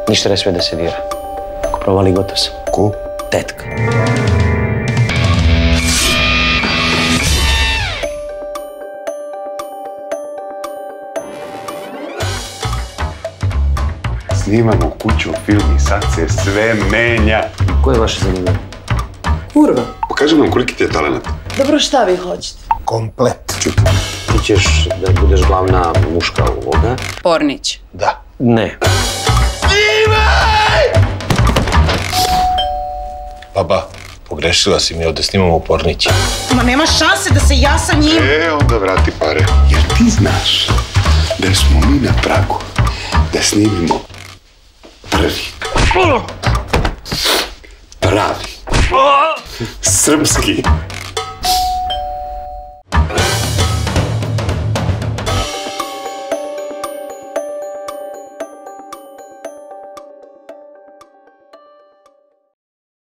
Ništa ne smije da se dira. Ako provali, gotov sam. Ko? Tetka. Snimamo kuću, film i sad se sve menja. Ko je vaše zanimanje? Kurva. Pokaži nam koliki ti je talent. Dobro, šta vi hoćete? Komplet. Ti ćeš da budeš glavna muška ovoga? Pornić. Da. Ne. Baba, pogrešila si, mi ovdje snimamo Pornić. Ma nema šanse da se ja sa njim... Onda vrati pare. Jer ti znaš da smo mi na pragu da snimimo prvi. Pravi. Srpski